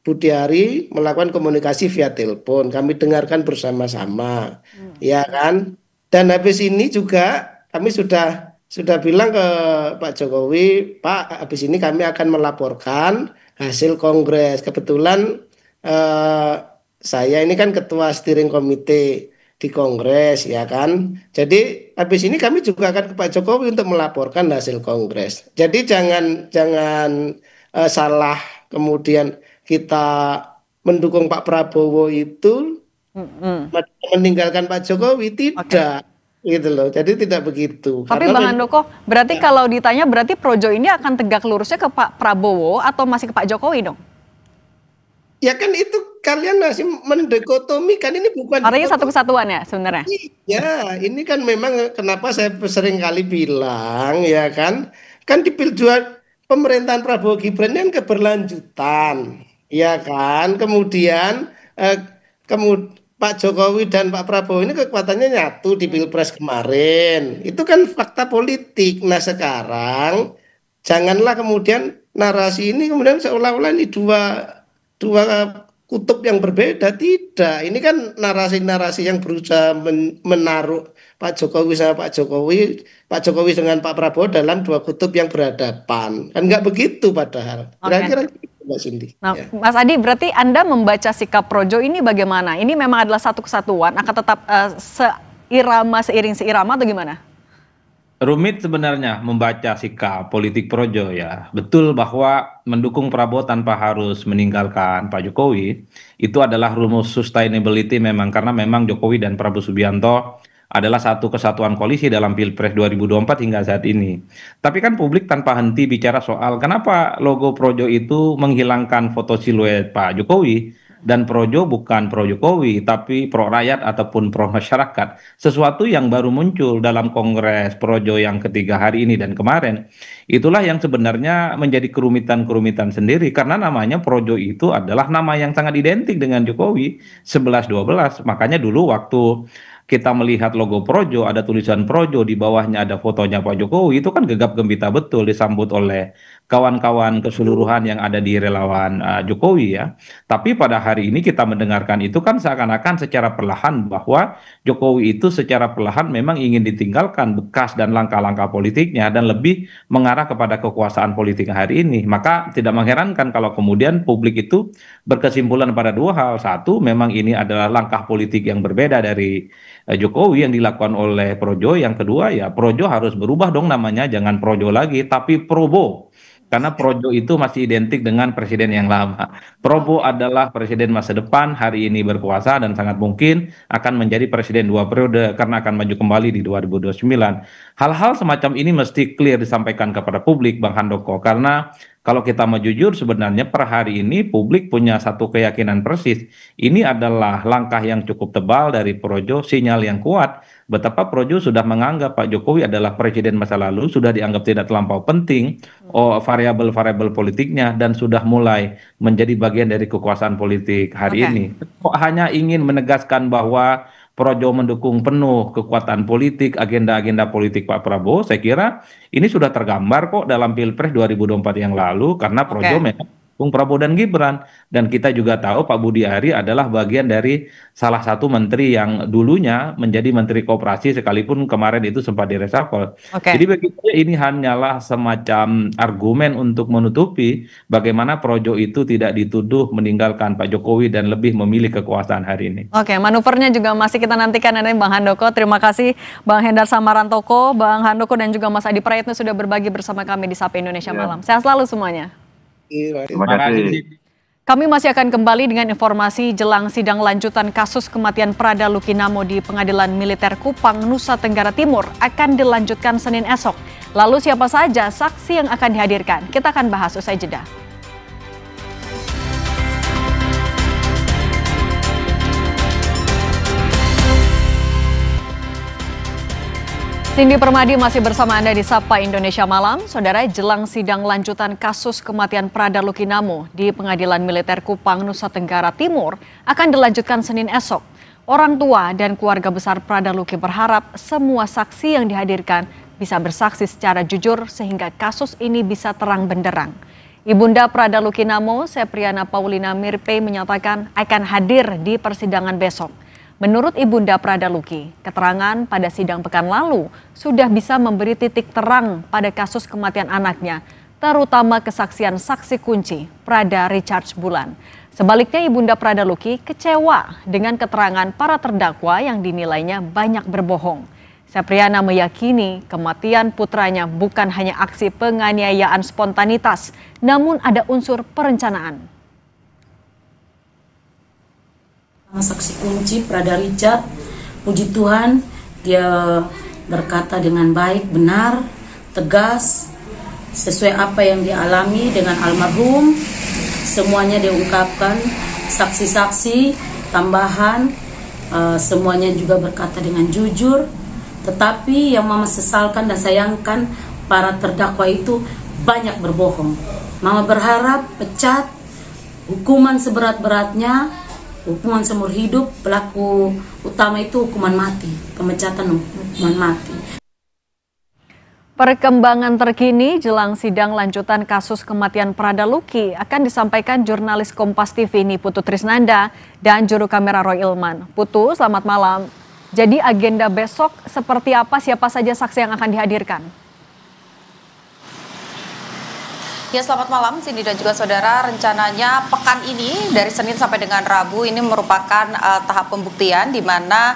Budiari melakukan komunikasi via telepon, kami dengarkan bersama-sama, ya kan. Dan habis ini juga kami sudah bilang ke Pak Jokowi, Pak, habis ini kami akan melaporkan hasil kongres. Kebetulan saya ini kan ketua steering komite di kongres, ya kan. Jadi habis ini kami juga akan ke Pak Jokowi untuk melaporkan hasil kongres. Jadi jangan salah kemudian kita mendukung Pak Prabowo itu meninggalkan Pak Jokowi, tidak. Gitu loh, jadi tidak begitu. Tapi Bang Handoko, berarti kalau ditanya berarti Projo ini akan tegak lurusnya ke Pak Prabowo atau masih ke Pak Jokowi dong? Ya kan itu kalian masih mendekotomikan, ini bukan. Artinya satu kesatuan ya sebenarnya? Iya, ini kan memang kenapa saya sering kali bilang ya kan di piljuan pemerintahan Prabowo Gibran kan keberlanjutan, ya kan. Kemudian Pak Jokowi dan Pak Prabowo ini kekuatannya nyatu di Pilpres kemarin. Itu kan fakta politik. Nah sekarang janganlah kemudian narasi ini kemudian seolah-olah ini dua kutub yang berbeda. Tidak. Ini kan narasi-narasi yang berusaha menaruh Pak Jokowi sama Pak Jokowi dengan Pak Prabowo dalam dua kutub yang berhadapan. Kan nggak begitu padahal. Kira-kira Mbak Cindy. Nah, ya. Mas Adi, berarti Anda membaca sikap Projo ini bagaimana? Ini memang adalah satu kesatuan, akan tetap seiring seirama atau gimana? Rumit sebenarnya membaca sikap politik Projo ya. Betul bahwa mendukung Prabowo tanpa harus meninggalkan Pak Jokowi itu adalah rumus sustainability memang, karena memang Jokowi dan Prabowo Subianto adalah satu kesatuan koalisi dalam Pilpres 2024 hingga saat ini. Tapi kan publik tanpa henti bicara soal kenapa logo Projo itu menghilangkan foto siluet Pak Jokowi, dan Projo bukan pro Jokowi tapi pro rakyat ataupun pro masyarakat. Sesuatu yang baru muncul dalam Kongres Projo yang ketiga hari ini dan kemarin. Itulah yang sebenarnya menjadi kerumitan-kerumitan sendiri, karena namanya Projo itu adalah nama yang sangat identik dengan Jokowi 11-12. Makanya dulu waktu kita melihat logo Projo, ada tulisan Projo, di bawahnya ada fotonya Pak Jokowi, itu kan gegap gempita betul disambut oleh kawan-kawan keseluruhan yang ada di relawan Jokowi ya. Tapi pada hari ini kita mendengarkan itu kan seakan-akan secara perlahan bahwa Jokowi itu secara perlahan memang ingin ditinggalkan bekas dan langkah-langkah politiknya dan lebih mengarah kepada kekuasaan politik hari ini. Maka tidak mengherankan kalau kemudian publik itu berkesimpulan pada dua hal. Satu, memang ini adalah langkah politik yang berbeda dari Jokowi yang dilakukan oleh Projo. Yang kedua ya Projo harus berubah dong namanya, jangan Projo lagi tapi Probo. Karena Projo itu masih identik dengan presiden yang lama. Probo adalah presiden masa depan, hari ini berkuasa dan sangat mungkin akan menjadi presiden 2 periode karena akan maju kembali di 2029. Hal-hal semacam ini mesti clear disampaikan kepada publik, Bang Handoko. Karena kalau kita mau jujur sebenarnya per hari ini publik punya satu keyakinan persis. Ini adalah langkah yang cukup tebal dari Projo, sinyal yang kuat betapa Projo sudah menganggap Pak Jokowi adalah presiden masa lalu, sudah dianggap tidak terlampau penting variabel-variabel politiknya, dan sudah mulai menjadi bagian dari kekuasaan politik hari ini. Kok hanya ingin menegaskan bahwa Projo mendukung penuh kekuatan politik, agenda-agenda politik Pak Prabowo, saya kira ini sudah tergambar kok dalam Pilpres 2024 yang lalu, karena Projo memang Bung Prabowo dan Gibran. Dan kita juga tahu Pak Budi Ari adalah bagian dari salah satu menteri yang dulunya menjadi Menteri Koperasi sekalipun kemarin itu sempat diresapel. Jadi bagi saya ini hanyalah semacam argumen untuk menutupi bagaimana Projo itu tidak dituduh meninggalkan Pak Jokowi dan lebih memilih kekuasaan hari ini. Oke, manuvernya juga masih kita nantikan nanti Bang Handoko. Terima kasih Bang Hendar Samarantoko, Bang Handoko dan juga Mas Adi Prayitno sudah berbagi bersama kami di Sapa Indonesia Malam. Sehat selalu semuanya. Terima kasih. Kami masih akan kembali dengan informasi jelang sidang lanjutan kasus kematian Prada Lukinamo di Pengadilan Militer Kupang, Nusa Tenggara Timur akan dilanjutkan Senin esok. Lalu siapa saja saksi yang akan dihadirkan? Kita akan bahas usai jeda. Cindy Permadi masih bersama Anda di Sapa Indonesia Malam. Saudara, jelang sidang lanjutan kasus kematian Prada Lukinamo di Pengadilan Militer Kupang, Nusa Tenggara Timur akan dilanjutkan Senin esok. Orang tua dan keluarga besar Prada Luki berharap semua saksi yang dihadirkan bisa bersaksi secara jujur sehingga kasus ini bisa terang benderang. Ibunda Prada Lukinamo, Sepriana Paulina Mirpe, menyatakan akan hadir di persidangan besok. Menurut Ibunda Prada Luki, keterangan pada sidang pekan lalu sudah bisa memberi titik terang pada kasus kematian anaknya, terutama kesaksian saksi kunci Prada Richard Bulan. Sebaliknya Ibunda Prada Luki kecewa dengan keterangan para terdakwa yang dinilainya banyak berbohong. Sepriana meyakini kematian putranya bukan hanya aksi penganiayaan spontanitas, namun ada unsur perencanaan. Saksi kunci Prada Richard, puji Tuhan, dia berkata dengan baik, benar, tegas, sesuai apa yang dialami dengan almarhum. Semuanya diungkapkan, saksi-saksi, tambahan, semuanya juga berkata dengan jujur. Tetapi yang Mama sesalkan dan sayangkan, para terdakwa itu banyak berbohong. Mama berharap pecat, hukuman seberat-beratnya, hukuman seumur hidup, pelaku utama itu hukuman mati, pemecatan hukuman mati. Perkembangan terkini jelang sidang lanjutan kasus kematian Prada Luki akan disampaikan jurnalis Kompas TV ini Putu Trisnanda dan juru kamera Roy Ilman. Putu, selamat malam. Jadi agenda besok seperti apa, siapa saja saksi yang akan dihadirkan? Ya, selamat malam Cindy dan juga saudara. Rencananya pekan ini dari Senin sampai dengan Rabu ini merupakan tahap pembuktian di mana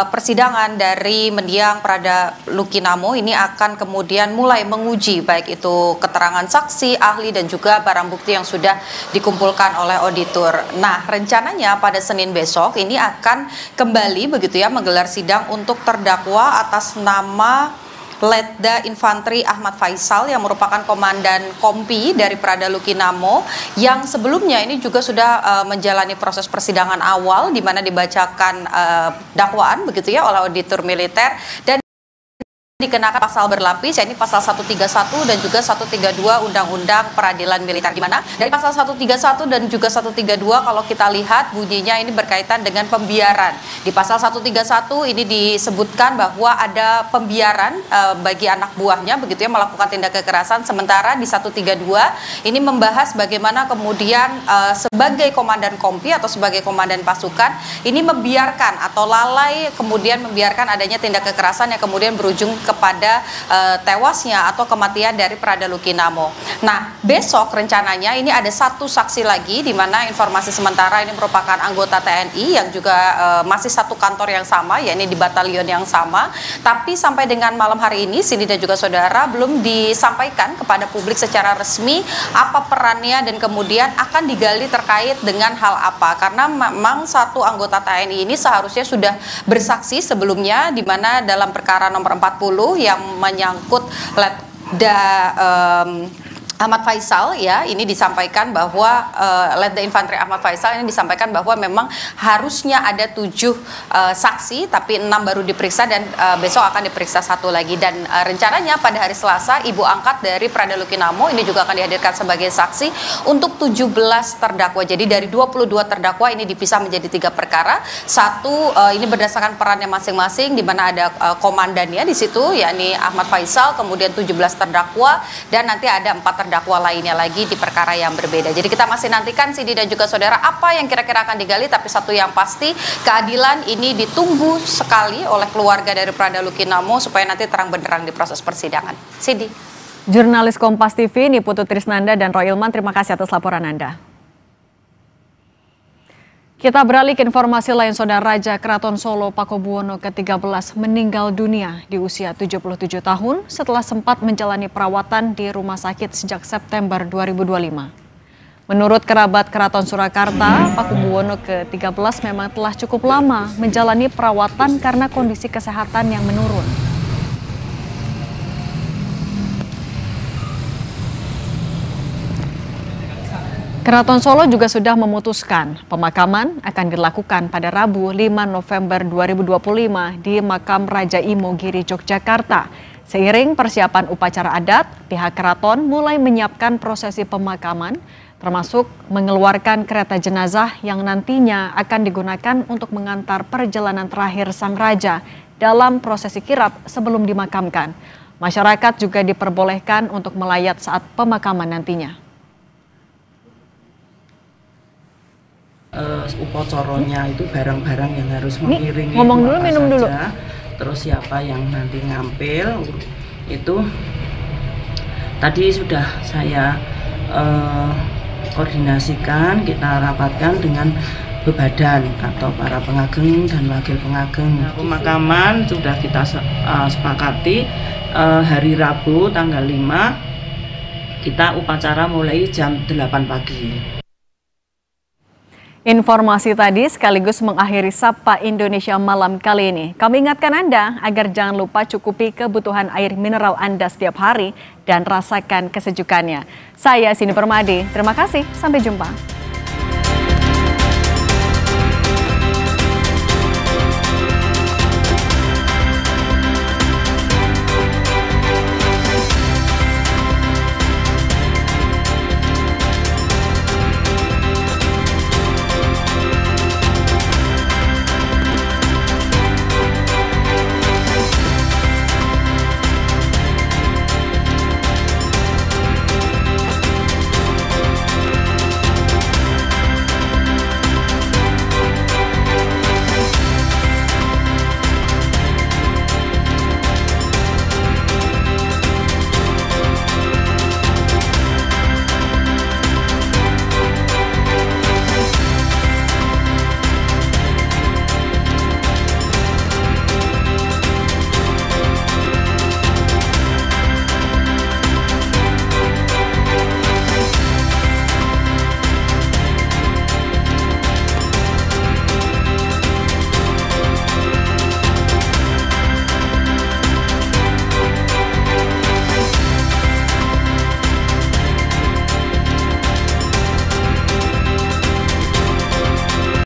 persidangan dari mendiang Prada Lukinamo ini akan kemudian mulai menguji baik itu keterangan saksi, ahli dan juga barang bukti yang sudah dikumpulkan oleh auditor. Nah, rencananya pada Senin besok ini akan kembali begitu ya menggelar sidang untuk terdakwa atas nama Letda Infantri Ahmad Faisal yang merupakan komandan Kompi dari Prada Lukinamo yang sebelumnya ini juga sudah menjalani proses persidangan awal di mana dibacakan dakwaan begitu ya oleh auditor militer dan dikenakan pasal berlapis, yakni pasal 131 dan juga 132 Undang-Undang Peradilan Militer, di mana dari pasal 131 dan juga 132 kalau kita lihat bunyinya ini berkaitan dengan pembiaran. Di pasal 131 ini disebutkan bahwa ada pembiaran bagi anak buahnya begitu ya melakukan tindak kekerasan, sementara di 132 ini membahas bagaimana kemudian sebagai komandan kompi atau sebagai komandan pasukan ini membiarkan atau lalai kemudian membiarkan adanya tindak kekerasan yang kemudian berujung kepada tewasnya atau kematian dari Prada Lukinamo. Nah, besok rencananya ini ada satu saksi lagi di mana informasi sementara ini merupakan anggota TNI yang juga masih satu kantor yang sama, yakni di batalion yang sama. Tapi sampai dengan malam hari ini, Cindy dan juga saudara belum disampaikan kepada publik secara resmi apa perannya dan kemudian akan digali terkait dengan hal apa. Karena memang satu anggota TNI ini seharusnya sudah bersaksi sebelumnya di mana dalam perkara nomor 40 yang menyangkut Letda Ahmad Faisal ya, ini disampaikan bahwa Letda Infantri Ahmad Faisal ini disampaikan bahwa memang harusnya ada 7 saksi tapi 6 baru diperiksa dan besok akan diperiksa satu lagi, dan rencananya pada hari Selasa ibu angkat dari Prada Lukinamo ini juga akan dihadirkan sebagai saksi untuk 17 terdakwa. Jadi dari 22 terdakwa ini dipisah menjadi 3 perkara. Satu ini berdasarkan perannya masing-masing di mana ada komandannya di situ yakni Ahmad Faisal, kemudian 17 terdakwa dan nanti ada 4 terdakwa terdakwa lainnya lagi di perkara yang berbeda. Jadi kita masih nantikan Cindy dan juga saudara apa yang kira-kira akan digali, tapi satu yang pasti keadilan ini ditunggu sekali oleh keluarga dari Prada Lukinamo supaya nanti terang benderang di proses persidangan. Cindy. Jurnalis Kompas TV Niputu Trisnanda dan Roy Ilman, terima kasih atas laporan Anda. Kita beralih ke informasi lain. Saudara, Raja Keraton Solo Pakubuwono ke-13 meninggal dunia di usia 77 tahun setelah sempat menjalani perawatan di rumah sakit sejak September 2025. Menurut kerabat Keraton Surakarta, Pakubuwono ke-13 memang telah cukup lama menjalani perawatan karena kondisi kesehatan yang menurun. Keraton Solo juga sudah memutuskan pemakaman akan dilakukan pada Rabu 5 November 2025 di Makam Raja Imogiri, Yogyakarta. Seiring persiapan upacara adat, pihak keraton mulai menyiapkan prosesi pemakaman, termasuk mengeluarkan kereta jenazah yang nantinya akan digunakan untuk mengantar perjalanan terakhir sang raja dalam prosesi kirap sebelum dimakamkan. Masyarakat juga diperbolehkan untuk melayat saat pemakaman nantinya. Upacaranya itu barang-barang yang harus mengiringi ngomong dulu, minum dulu. Terus siapa yang nanti ngampil itu tadi sudah saya koordinasikan, kita rapatkan dengan bebadan atau para pengageng dan wakil pengageng. Pemakaman sudah kita sepakati hari Rabu tanggal 5 kita upacara mulai jam 8 pagi. Informasi tadi sekaligus mengakhiri Sapa Indonesia malam kali ini. Kami ingatkan Anda agar jangan lupa cukupi kebutuhan air mineral Anda setiap hari dan rasakan kesejukannya. Saya Cindy Permadi, terima kasih, sampai jumpa.